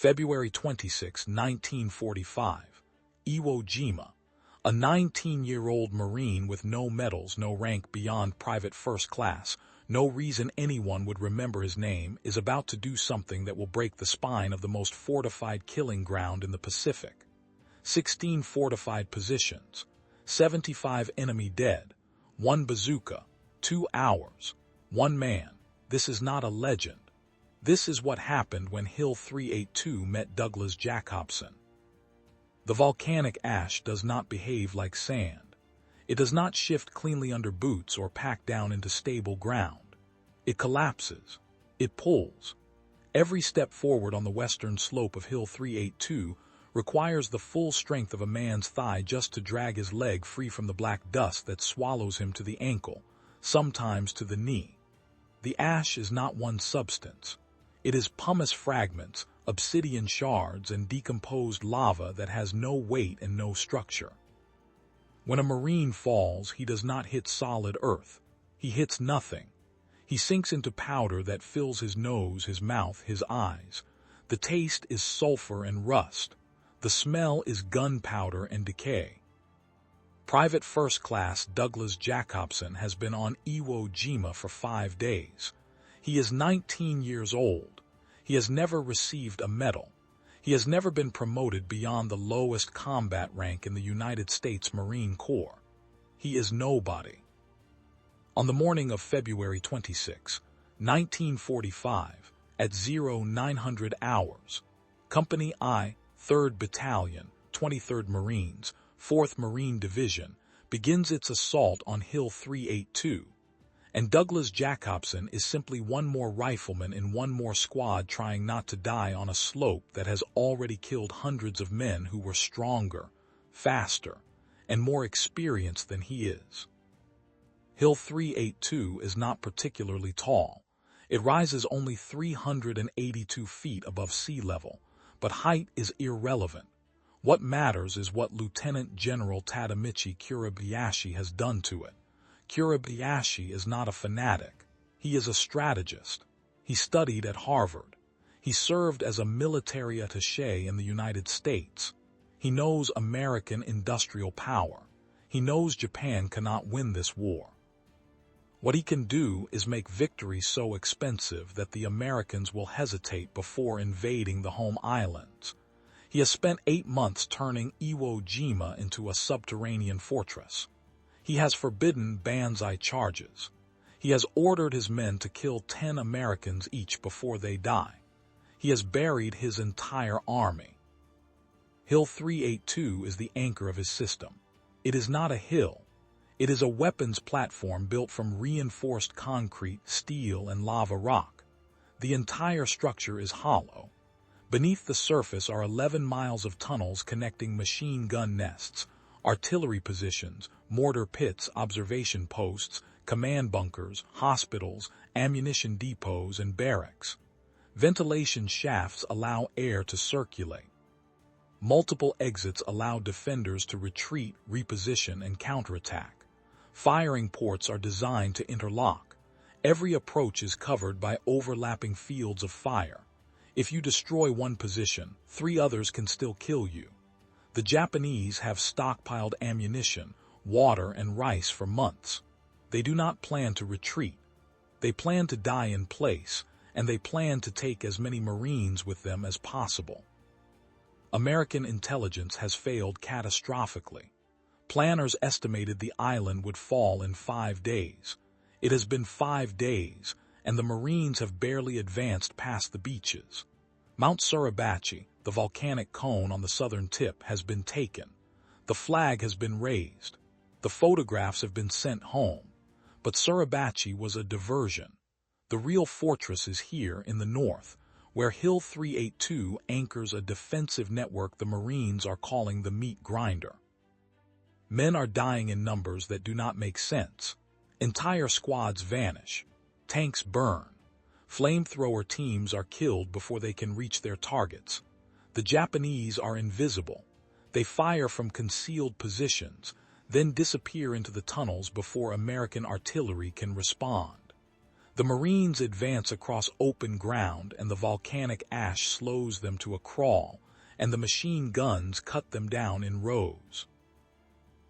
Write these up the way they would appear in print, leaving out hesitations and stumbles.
February 26, 1945. Iwo Jima. A 19-year-old Marine with no medals, no rank beyond private first class, no reason anyone would remember his name, is about to do something that will break the spine of the most fortified killing ground in the Pacific. 16 fortified positions, 75 enemy dead, 1 bazooka, 2 hours, 1 man. This is not a legend. This is what happened when Hill 382 met Douglas Jacobson. The volcanic ash does not behave like sand. It does not shift cleanly under boots or pack down into stable ground. It collapses. It pulls. Every step forward on the western slope of Hill 382 requires the full strength of a man's thigh just to drag his leg free from the black dust that swallows him to the ankle, sometimes to the knee. The ash is not one substance. It is pumice fragments, obsidian shards, and decomposed lava that has no weight and no structure. When a Marine falls, he does not hit solid earth. He hits nothing. He sinks into powder that fills his nose, his mouth, his eyes. The taste is sulfur and rust. The smell is gunpowder and decay. Private First Class Douglas Jacobson has been on Iwo Jima for 5 days. He is 19 years old. He has never received a medal. He has never been promoted beyond the lowest combat rank in the United States Marine Corps. He is nobody. On the morning of February 26, 1945, at 0900 hours, Company I, 3rd Battalion, 23rd Marines, 4th Marine Division, begins its assault on Hill 382. And Douglas Jacobson is simply one more rifleman in one more squad trying not to die on a slope that has already killed hundreds of men who were stronger, faster, and more experienced than he is. Hill 382 is not particularly tall. It rises only 382 feet above sea level, but height is irrelevant. What matters is what Lieutenant General Tadamichi Kuribayashi has done to it. Kuribayashi is not a fanatic. He is a strategist. He studied at Harvard. He served as a military attaché in the United States. He knows American industrial power. He knows Japan cannot win this war. What he can do is make victory so expensive that the Americans will hesitate before invading the home islands. He has spent 8 months turning Iwo Jima into a subterranean fortress. He has forbidden banzai charges. He has ordered his men to kill 10 Americans each before they die. He has buried his entire army. Hill 382 is the anchor of his system. It is not a hill. It is a weapons platform built from reinforced concrete, steel, and lava rock. The entire structure is hollow. Beneath the surface are 11 miles of tunnels connecting machine gun nests, artillery positions, mortar pits, observation posts, command bunkers, hospitals, ammunition depots, and barracks. Ventilation shafts allow air to circulate. Multiple exits allow defenders to retreat, reposition, and counterattack. Firing ports are designed to interlock. Every approach is covered by overlapping fields of fire. If you destroy one position, 3 others can still kill you. The Japanese have stockpiled ammunition, water, and rice for months. They do not plan to retreat. They plan to die in place, and they plan to take as many Marines with them as possible. American intelligence has failed catastrophically. Planners estimated the island would fall in 5 days. It has been 5 days, and the Marines have barely advanced past the beaches. Mount Suribachi, the volcanic cone on the southern tip, has been taken. The flag has been raised. The photographs have been sent home. But Suribachi was a diversion. The real fortress is here in the north, where Hill 382 anchors a defensive network the Marines are calling the meat grinder. Men are dying in numbers that do not make sense. Entire squads vanish. Tanks burn. Flamethrower teams are killed before they can reach their targets. The Japanese are invisible. They fire from concealed positions, then disappear into the tunnels before American artillery can respond. The Marines advance across open ground and the volcanic ash slows them to a crawl, and the machine guns cut them down in rows.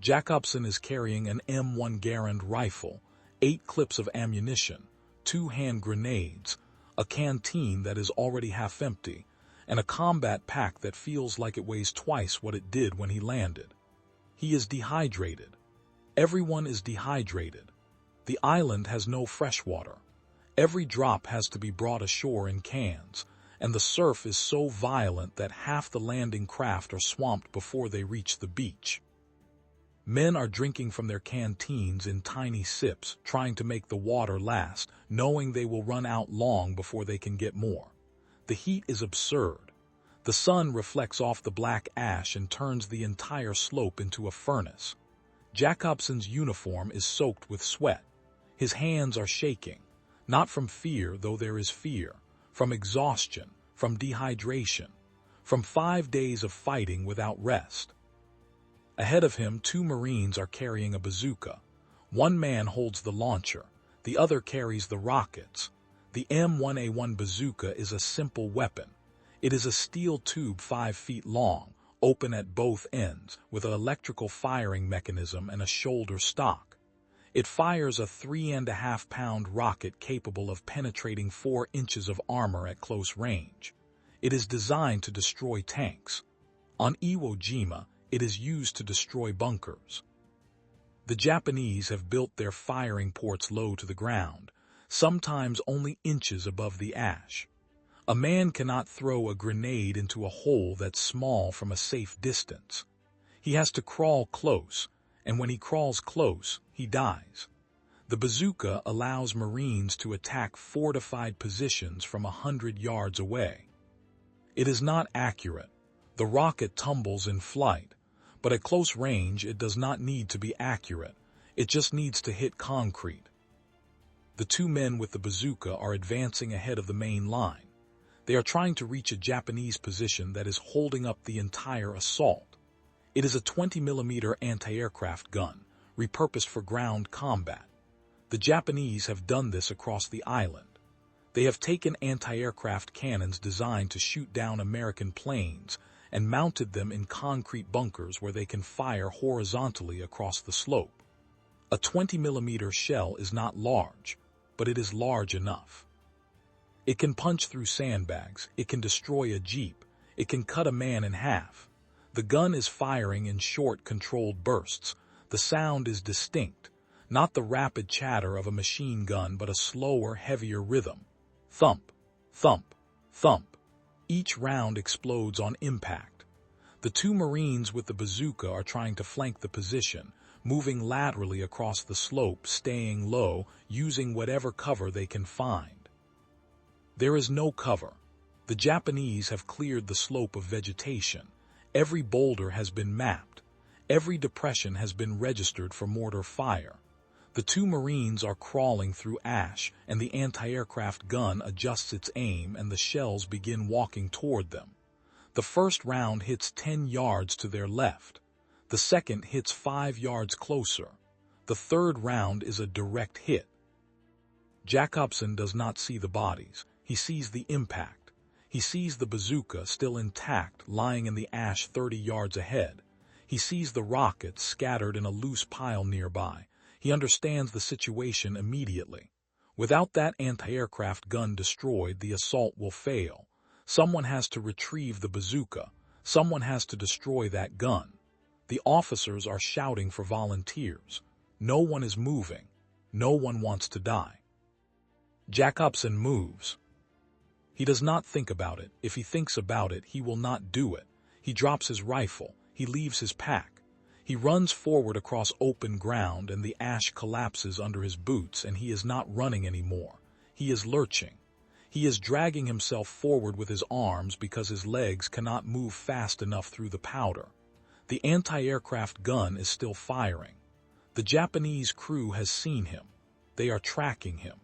Jacobson is carrying an M1 Garand rifle, 8 clips of ammunition, 2 hand grenades, a canteen that is already half empty, and a combat pack that feels like it weighs twice what it did when he landed. He is dehydrated. Everyone is dehydrated. The island has no fresh water. Every drop has to be brought ashore in cans, and the surf is so violent that half the landing craft are swamped before they reach the beach. Men are drinking from their canteens in tiny sips, trying to make the water last, knowing they will run out long before they can get more. The heat is absurd. The sun reflects off the black ash and turns the entire slope into a furnace. Jacobson's uniform is soaked with sweat. His hands are shaking. Not from fear, though there is fear, from exhaustion, from dehydration, from 5 days of fighting without rest. Ahead of him, 2 Marines are carrying a bazooka. One man holds the launcher, the other carries the rockets. The M1A1 bazooka is a simple weapon. It is a steel tube 5 feet long, open at both ends, with an electrical firing mechanism and a shoulder stock. It fires a 3.5-pound rocket capable of penetrating 4 inches of armor at close range. It is designed to destroy tanks. On Iwo Jima, it is used to destroy bunkers. The Japanese have built their firing ports low to the ground, sometimes only inches above the ash. A man cannot throw a grenade into a hole that's small from a safe distance. He has to crawl close, and when he crawls close, he dies. The bazooka allows Marines to attack fortified positions from 100 yards away. It is not accurate. The rocket tumbles in flight, but at close range it does not need to be accurate. It just needs to hit concrete. The 2 men with the bazooka are advancing ahead of the main line. They are trying to reach a Japanese position that is holding up the entire assault. It is a 20mm anti-aircraft gun, repurposed for ground combat. The Japanese have done this across the island. They have taken anti-aircraft cannons designed to shoot down American planes and mounted them in concrete bunkers where they can fire horizontally across the slope. A 20mm shell is not large, but it is large enough. It can punch through sandbags, it can destroy a jeep, it can cut a man in half. The gun is firing in short, controlled bursts. The sound is distinct, not the rapid chatter of a machine gun, but a slower, heavier rhythm. Thump, thump, thump. Each round explodes on impact. The 2 Marines with the bazooka are trying to flank the position, moving laterally across the slope, staying low, using whatever cover they can find. There is no cover. The Japanese have cleared the slope of vegetation. Every boulder has been mapped. Every depression has been registered for mortar fire. The 2 Marines are crawling through ash, and the anti-aircraft gun adjusts its aim and the shells begin walking toward them. The first round hits 10 yards to their left. The second hits 5 yards closer. The third round is a direct hit. Jacobson does not see the bodies. He sees the impact. He sees the bazooka still intact, lying in the ash 30 yards ahead. He sees the rockets scattered in a loose pile nearby. He understands the situation immediately. Without that anti-aircraft gun destroyed, the assault will fail. Someone has to retrieve the bazooka. Someone has to destroy that gun. The officers are shouting for volunteers. No one is moving. No one wants to die. Jacobson moves. He does not think about it. If he thinks about it, he will not do it. He drops his rifle. He leaves his pack. He runs forward across open ground, and the ash collapses under his boots, and he is not running anymore. He is lurching. He is dragging himself forward with his arms because his legs cannot move fast enough through the powder. The anti-aircraft gun is still firing. The Japanese crew has seen him. They are tracking him.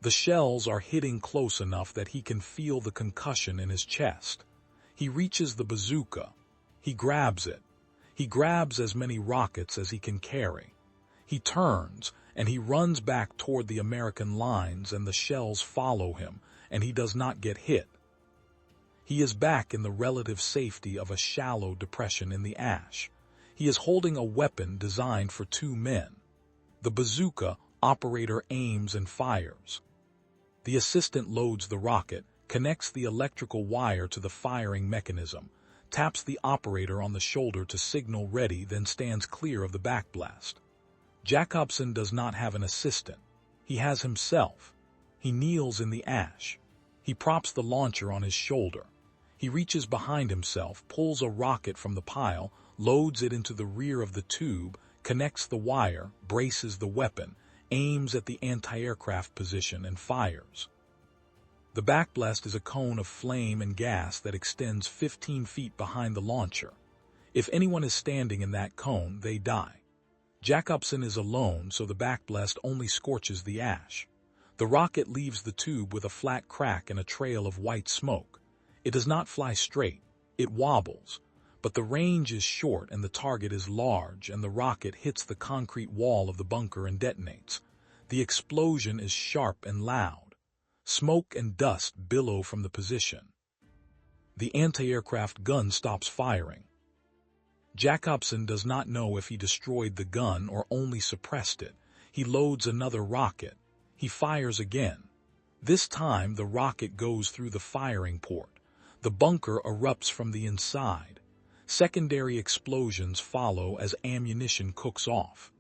The shells are hitting close enough that he can feel the concussion in his chest. He reaches the bazooka. He grabs it. He grabs as many rockets as he can carry. He turns, and he runs back toward the American lines, and the shells follow him, and he does not get hit. He is back in the relative safety of a shallow depression in the ash. He is holding a weapon designed for 2 men. The bazooka operator aims and fires. The assistant loads the rocket, connects the electrical wire to the firing mechanism, taps the operator on the shoulder to signal ready, then stands clear of the backblast. Jacobson does not have an assistant. He has himself. He kneels in the ash. He props the launcher on his shoulder. He reaches behind himself, pulls a rocket from the pile, loads it into the rear of the tube, connects the wire, braces the weapon, aims at the anti-aircraft position, and fires. The backblast is a cone of flame and gas that extends 15 feet behind the launcher. If anyone is standing in that cone, they die. Jacobson is alone, so the backblast only scorches the ash. The rocket leaves the tube with a flat crack and a trail of white smoke. It does not fly straight. It wobbles. But the range is short and the target is large, and the rocket hits the concrete wall of the bunker and detonates. The explosion is sharp and loud. Smoke and dust billow from the position. The anti-aircraft gun stops firing. Jacobson does not know if he destroyed the gun or only suppressed it. He loads another rocket. He fires again. This time the rocket goes through the firing port. The bunker erupts from the inside. Secondary explosions follow as ammunition cooks off.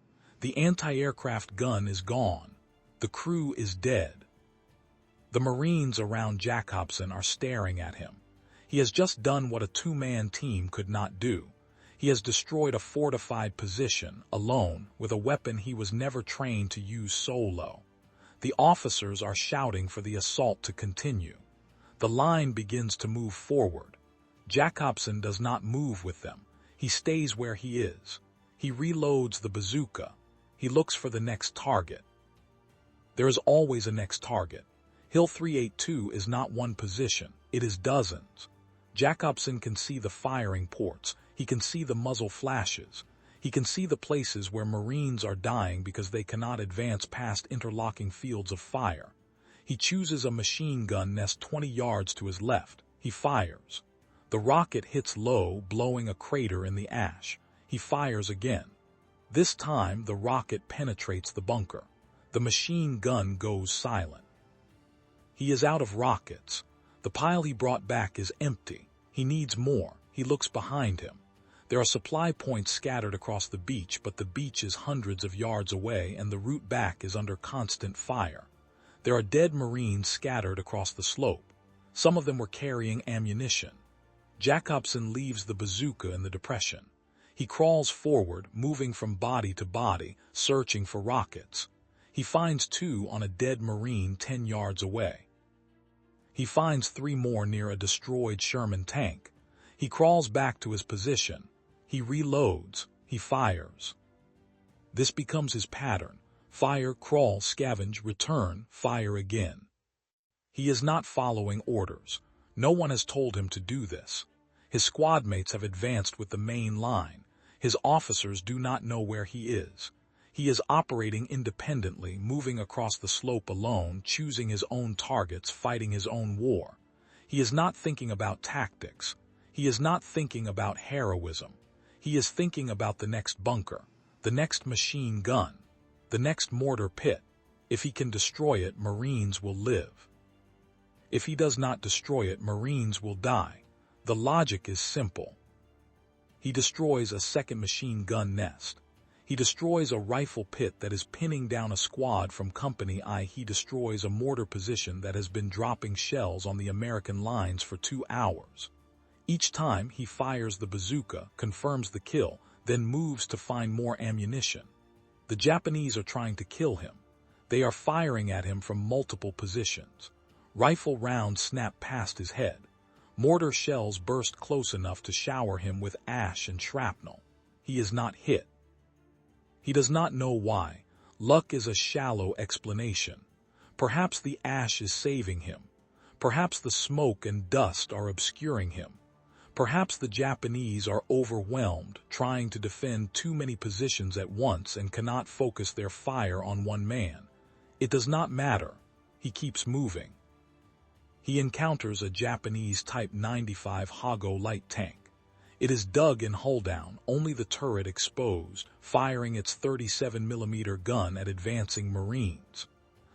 The anti-aircraft gun is gone. The crew is dead. The Marines around Jacobson are staring at him. He has just done what a 2-man team could not do. He has destroyed a fortified position, alone, with a weapon he was never trained to use solo. The officers are shouting for the assault to continue. The line begins to move forward. Jacobson does not move with them. He stays where he is. He reloads the bazooka. He looks for the next target. There is always a next target. Hill 382 is not one position, it is dozens. Jacobson can see the firing ports. He can see the muzzle flashes. He can see the places where Marines are dying because they cannot advance past interlocking fields of fire. He chooses a machine gun nest 20 yards to his left. He fires. The rocket hits low, blowing a crater in the ash. He fires again. This time, the rocket penetrates the bunker. The machine gun goes silent. He is out of rockets. The pile he brought back is empty. He needs more. He looks behind him. There are supply points scattered across the beach, but the beach is hundreds of yards away and the route back is under constant fire. There are dead Marines scattered across the slope. Some of them were carrying ammunition. Jacobson leaves the bazooka in the depression. He crawls forward, moving from body to body, searching for rockets. He finds 2 on a dead Marine 10 yards away. He finds 3 more near a destroyed Sherman tank. He crawls back to his position. He reloads. He fires. This becomes his pattern. Fire, crawl, scavenge, return, fire again. He is not following orders. No one has told him to do this. His squad mates have advanced with the main line. His officers do not know where he is. He is operating independently, moving across the slope alone, choosing his own targets, fighting his own war. He is not thinking about tactics. He is not thinking about heroism. He is thinking about the next bunker, the next machine gun, the next mortar pit. If he can destroy it, Marines will live. If he does not destroy it, Marines will die. The logic is simple. He destroys a second machine gun nest. He destroys a rifle pit that is pinning down a squad from Company I. He destroys a mortar position that has been dropping shells on the American lines for 2 hours. Each time he fires the bazooka, confirms the kill, then moves to find more ammunition. The Japanese are trying to kill him. They are firing at him from multiple positions. Rifle rounds snap past his head. Mortar shells burst close enough to shower him with ash and shrapnel. He is not hit. He does not know why. Luck is a shallow explanation. Perhaps the ash is saving him. Perhaps the smoke and dust are obscuring him. Perhaps the Japanese are overwhelmed, trying to defend too many positions at once and cannot focus their fire on one man. It does not matter. He keeps moving. He encounters a Japanese Type 95 Hago light tank. It is dug in hull down, only the turret exposed, firing its 37mm gun at advancing Marines.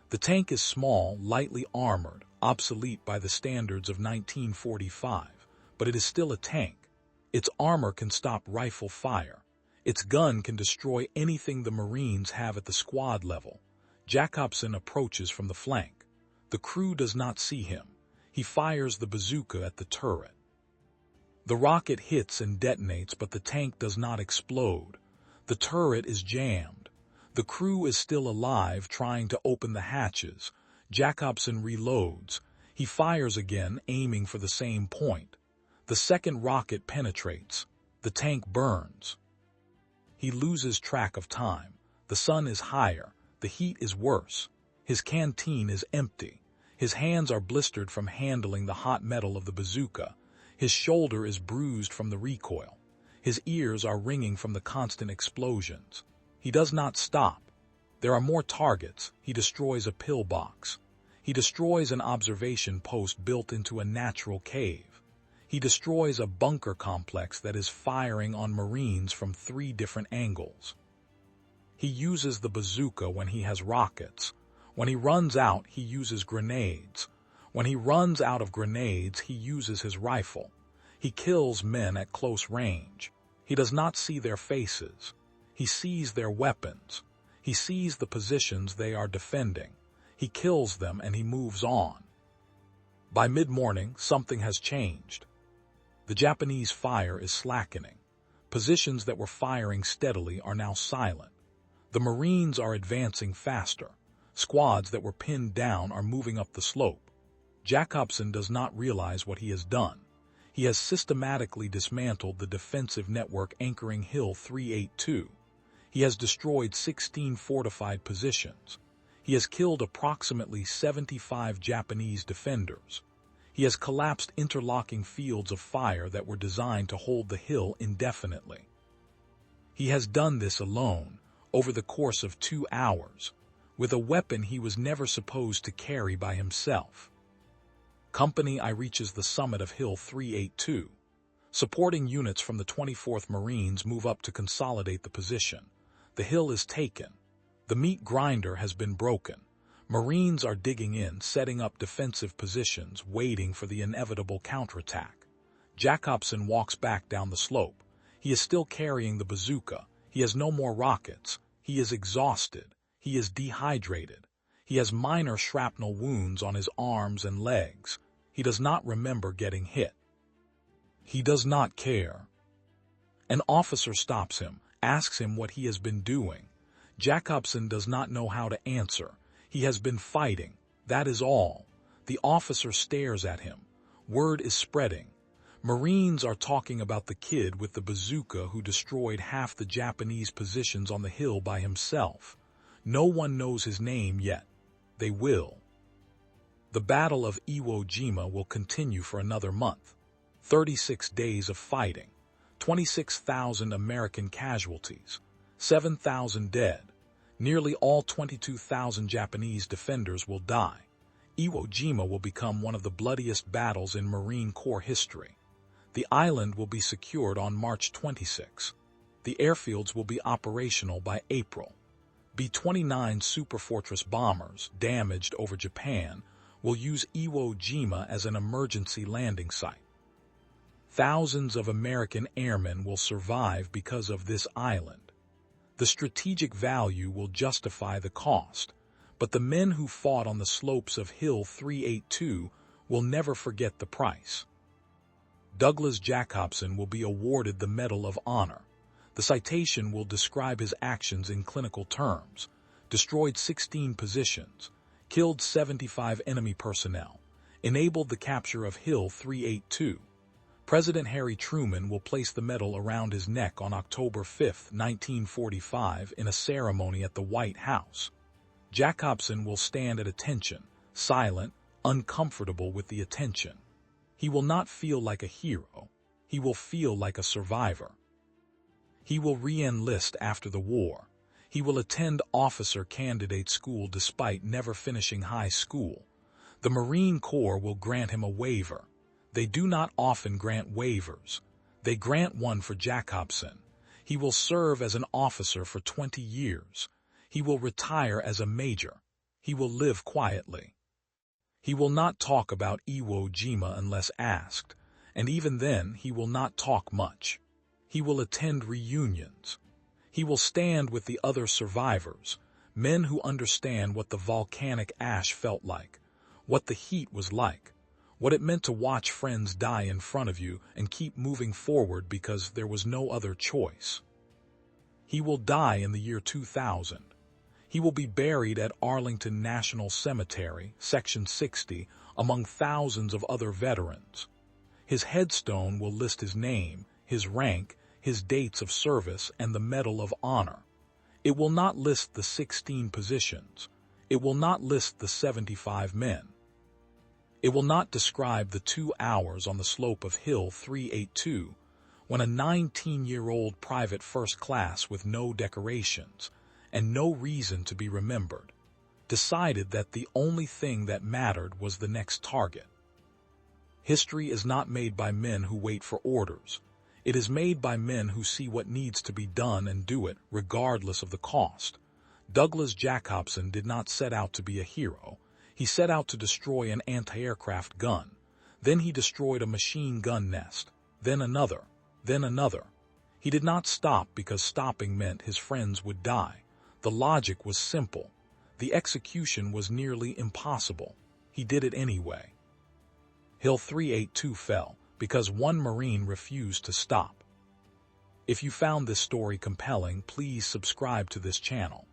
The tank is small, lightly armored, obsolete by the standards of 1945, but it is still a tank. Its armor can stop rifle fire. Its gun can destroy anything the Marines have at the squad level. Jacobson approaches from the flank. The crew does not see him. He fires the bazooka at the turret. The rocket hits and detonates, but the tank does not explode. The turret is jammed. The crew is still alive, trying to open the hatches. Jacobson reloads. He fires again, aiming for the same point. The second rocket penetrates. The tank burns. He loses track of time. The sun is higher. The heat is worse. His canteen is empty. His hands are blistered from handling the hot metal of the bazooka. His shoulder is bruised from the recoil. His ears are ringing from the constant explosions. He does not stop. There are more targets. He destroys a pillbox. He destroys an observation post built into a natural cave. He destroys a bunker complex that is firing on Marines from 3 different angles. He uses the bazooka when he has rockets. When he runs out, he uses grenades. When he runs out of grenades, he uses his rifle. He kills men at close range. He does not see their faces. He sees their weapons. He sees the positions they are defending. He kills them and he moves on. By mid-morning, something has changed. The Japanese fire is slackening. Positions that were firing steadily are now silent. The Marines are advancing faster. Squads that were pinned down are moving up the slope. Jacobson does not realize what he has done. He has systematically dismantled the defensive network anchoring Hill 382. He has destroyed 16 fortified positions. He has killed approximately 75 Japanese defenders. He has collapsed interlocking fields of fire that were designed to hold the hill indefinitely. He has done this alone, over the course of 2 hours, with a weapon he was never supposed to carry by himself. Company I reaches the summit of Hill 382. Supporting units from the 24th Marines move up to consolidate the position. The hill is taken. The meat grinder has been broken. Marines are digging in, setting up defensive positions, waiting for the inevitable counterattack. Jacobson walks back down the slope. He is still carrying the bazooka. He has no more rockets. He is exhausted. He is dehydrated. He has minor shrapnel wounds on his arms and legs. He does not remember getting hit. He does not care. An officer stops him, asks him what he has been doing. Jacobson does not know how to answer. He has been fighting. That is all. The officer stares at him. Word is spreading. Marines are talking about the kid with the bazooka who destroyed half the Japanese positions on the hill by himself. No one knows his name yet. They will. The Battle of Iwo Jima will continue for another month. 36 days of fighting. 26,000 American casualties. 7,000 dead. Nearly all 22,000 Japanese defenders will die. Iwo Jima will become one of the bloodiest battles in Marine Corps history. The island will be secured on March 26. The airfields will be operational by April. B-29 Superfortress bombers, damaged over Japan, will use Iwo Jima as an emergency landing site. Thousands of American airmen will survive because of this island. The strategic value will justify the cost, but the men who fought on the slopes of Hill 382 will never forget the price. Douglas Jacobson will be awarded the Medal of Honor. The citation will describe his actions in clinical terms: destroyed 16 positions, killed 75 enemy personnel, enabled the capture of Hill 382. President Harry Truman will place the medal around his neck on October 5, 1945, in a ceremony at the White House. Jacobson will stand at attention, silent, uncomfortable with the attention. He will not feel like a hero. He will feel like a survivor. He will re-enlist after the war. He will attend officer candidate school despite never finishing high school. The Marine Corps will grant him a waiver. They do not often grant waivers. They grant one for Jacobson. He will serve as an officer for 20 years. He will retire as a major. He will live quietly. He will not talk about Iwo Jima unless asked, and even then he will not talk much. He will attend reunions. He will stand with the other survivors, men who understand what the volcanic ash felt like, what the heat was like, what it meant to watch friends die in front of you and keep moving forward because there was no other choice. He will die in the year 2000. He will be buried at Arlington National Cemetery, Section 60, among thousands of other veterans. His headstone will list his name, his rank, his dates of service, and the Medal of Honor. It will not list the 16 positions. It will not list the 75 men. It will not describe the 2 hours on the slope of Hill 382 when a 19-year-old private first class with no decorations and no reason to be remembered decided that the only thing that mattered was the next target. History is not made by men who wait for orders. It is made by men who see what needs to be done and do it, regardless of the cost. Douglas Jacobson did not set out to be a hero. He set out to destroy an anti-aircraft gun. Then he destroyed a machine gun nest. Then another. Then another. He did not stop because stopping meant his friends would die. The logic was simple. The execution was nearly impossible. He did it anyway. Hill 382 fell because one Marine refused to stop. If you found this story compelling, please subscribe to this channel.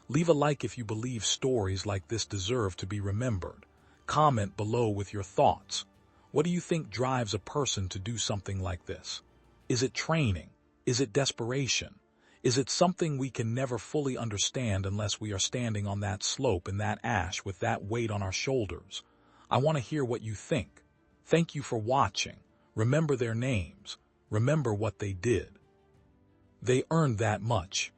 Leave a like if you believe stories like this deserve to be remembered. Comment below with your thoughts. What do you think drives a person to do something like this? Is it training? Is it desperation? Is it something we can never fully understand unless we are standing on that slope in that ash with that weight on our shoulders? I want to hear what you think. Thank you for watching. Remember their names. Remember what they did. They earned that much.